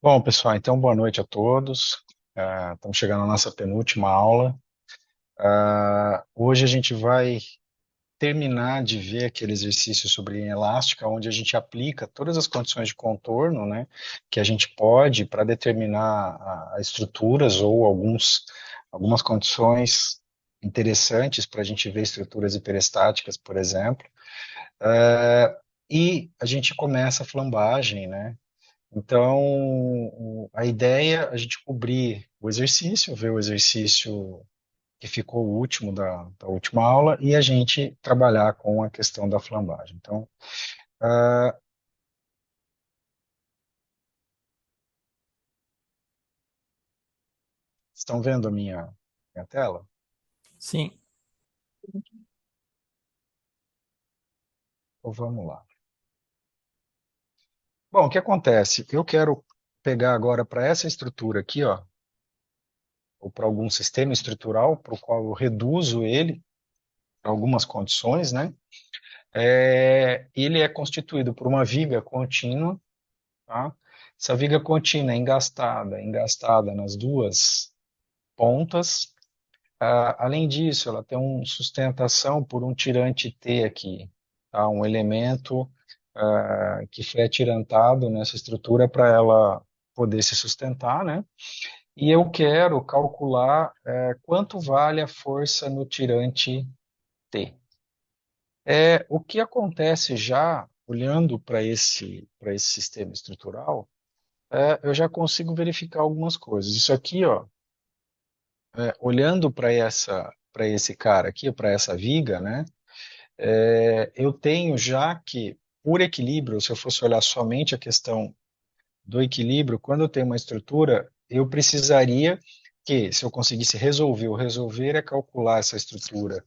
Bom, pessoal, então boa noite a todos. Estamos chegando à nossa penúltima aula. Hoje a gente vai terminar de ver aquele exercício sobre linha elástica, onde a gente aplica todas as condições de contorno, né, que a gente pode para determinar a estruturas ou algumas condições interessantes para a gente ver estruturas hiperestáticas, por exemplo. E a gente começa a flambagem, né? Então, a ideia é a gente cobrir o exercício, ver o exercício que ficou o último da última aula e a gente trabalhar com a questão da flambagem. Então, ah, estão vendo a minha tela? Sim, Então, vamos lá. Bom, o que acontece? Eu quero pegar agora para essa estrutura aqui, ó, ou para algum sistema estrutural, para o qual eu reduzo ele para algumas condições, né? Ele é constituído por uma viga contínua. Tá? Essa viga contínua é engastada nas duas pontas. Além disso, ela tem uma sustentação por um tirante T aqui, tá? Um elemento que foi atirantado nessa estrutura para ela poder se sustentar, né? E eu quero calcular quanto vale a força no tirante T. O que acontece já olhando para esse sistema estrutural, eu já consigo verificar algumas coisas. Isso aqui, ó, olhando para esse cara aqui, para essa viga, né? Eu tenho já que, por equilíbrio, se eu fosse olhar somente a questão do equilíbrio, quando eu tenho uma estrutura, eu precisaria que, se eu conseguisse resolver, o resolver é calcular essa estrutura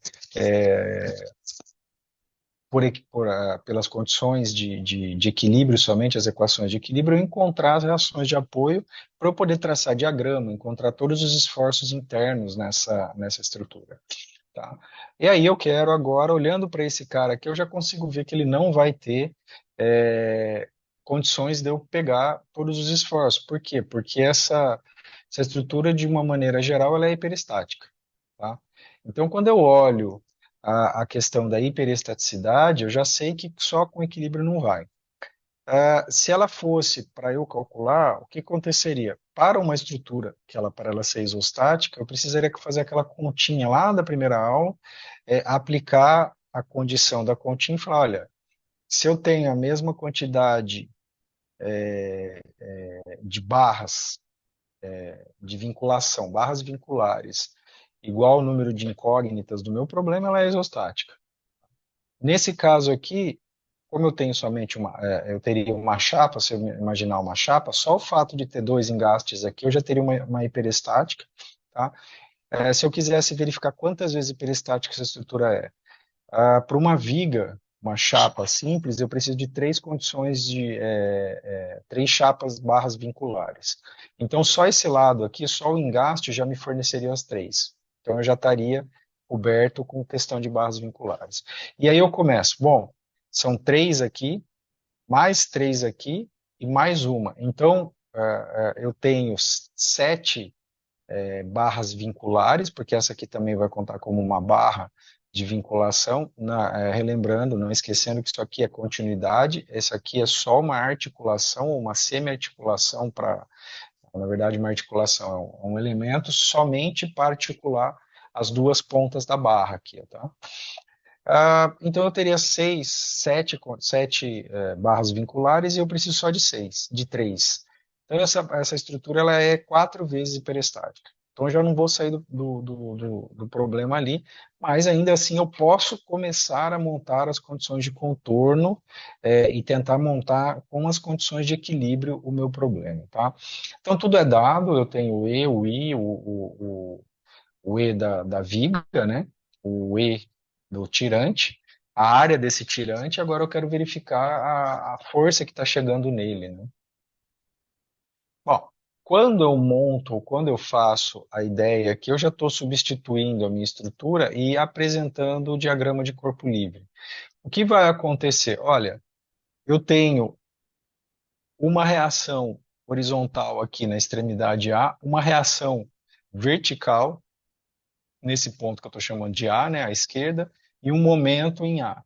pelas condições de equilíbrio, somente as equações de equilíbrio, eu encontrar as reações de apoio para eu poder traçar diagrama, encontrar todos os esforços internos nessa estrutura. Tá? E aí eu quero agora, olhando para esse cara aqui, eu já consigo ver que ele não vai ter é, condições de eu pegar todos os esforços. Por quê? Porque essa estrutura, de uma maneira geral, ela é hiperestática. Tá? Então, quando eu olho a questão da hiperestaticidade, eu já sei que só com equilíbrio não vai. Se ela fosse para eu calcular, o que aconteceria? Para uma estrutura para ela ser isostática, eu precisaria fazer aquela continha lá da primeira aula, aplicar a condição da continha e falar, olha, se eu tenho a mesma quantidade de barras de vinculação, barras vinculares, igual ao número de incógnitas do meu problema, ela é isostática. Nesse caso aqui, como eu tenho somente eu teria uma chapa, se eu imaginar uma chapa, só o fato de ter dois engastes aqui, eu já teria uma hiperestática, tá? Se eu quisesse verificar quantas vezes hiperestática essa estrutura é, para uma viga, uma chapa simples, eu preciso de três condições três chapas barras vinculares. Então, só esse lado aqui, só o engaste já me forneceria as três. Então, eu já estaria coberto com questão de barras vinculares. E aí eu começo, bom, são três aqui, mais três aqui e mais uma. Então, eu tenho sete barras vinculares, porque essa aqui também vai contar como uma barra de vinculação, relembrando, não esquecendo que isso aqui é continuidade, esse aqui é só uma articulação, uma semi-articulação na verdade, uma articulação é um elemento somente para articular as duas pontas da barra aqui, tá? Então eu teria sete barras vinculares e eu preciso só de seis, de três. Então essa estrutura ela é quatro vezes hiperestática. Então eu já não vou sair do problema ali, mas ainda assim eu posso começar a montar as condições de contorno e tentar montar com as condições de equilíbrio o meu problema, tá? Então tudo é dado, eu tenho o E, o I, o E da viga, né? O E do tirante, a área desse tirante, agora eu quero verificar a força que está chegando nele, né? Bom, quando eu monto, quando eu faço a ideia aqui, eu já estou substituindo a minha estrutura e apresentando o diagrama de corpo livre. O que vai acontecer? Olha, eu tenho uma reação horizontal aqui na extremidade A, uma reação vertical nesse ponto que eu estou chamando de A, né, à esquerda, e um momento em A.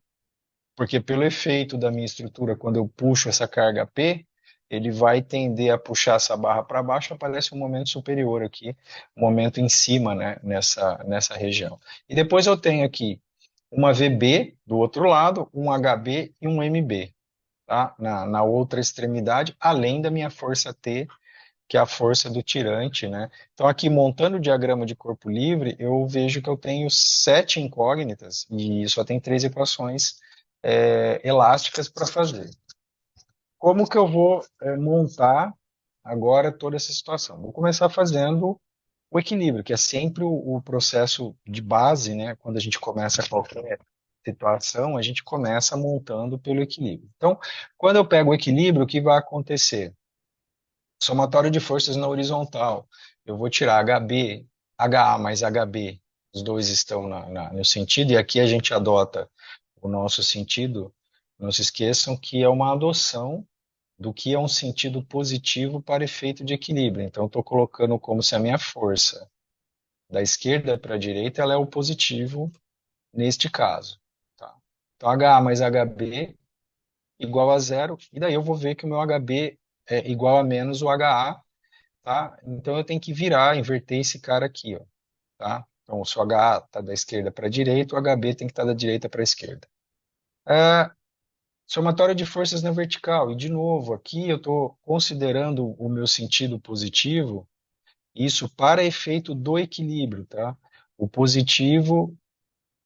Porque pelo efeito da minha estrutura, quando eu puxo essa carga P, ele vai tender a puxar essa barra para baixo, aparece um momento superior aqui, um momento em cima, né, nessa região. E depois eu tenho aqui uma VB do outro lado, um HB e um MB, tá? Na outra extremidade, além da minha força T, que é a força do tirante, né? Então, aqui montando o diagrama de corpo livre, eu vejo que eu tenho 7 incógnitas e só tem 3 equações elásticas para fazer. Como que eu vou montar agora toda essa situação? Vou começar fazendo o equilíbrio, que é sempre o processo de base, né? Quando a gente começa qualquer situação, a gente começa montando pelo equilíbrio. Então, quando eu pego o equilíbrio, o que vai acontecer? Somatório de forças na horizontal. Eu vou tirar HB, HA mais HB, os dois estão no sentido, e aqui a gente adota o nosso sentido. Não se esqueçam que é uma adoção do que é um sentido positivo para efeito de equilíbrio. Então, estou colocando como se a minha força da esquerda para a direita ela é o positivo neste caso. Tá? Então, HA mais HB igual a zero, e daí eu vou ver que o meu HB é igual a menos o HA, tá? Então eu tenho que virar, inverter esse cara aqui, ó, tá? Então se o HA está da esquerda para a direita, o HB tem que estar da direita para a esquerda. É, somatório de forças na vertical, e de novo, aqui eu estou considerando o meu sentido positivo, isso para efeito do equilíbrio, tá? O positivo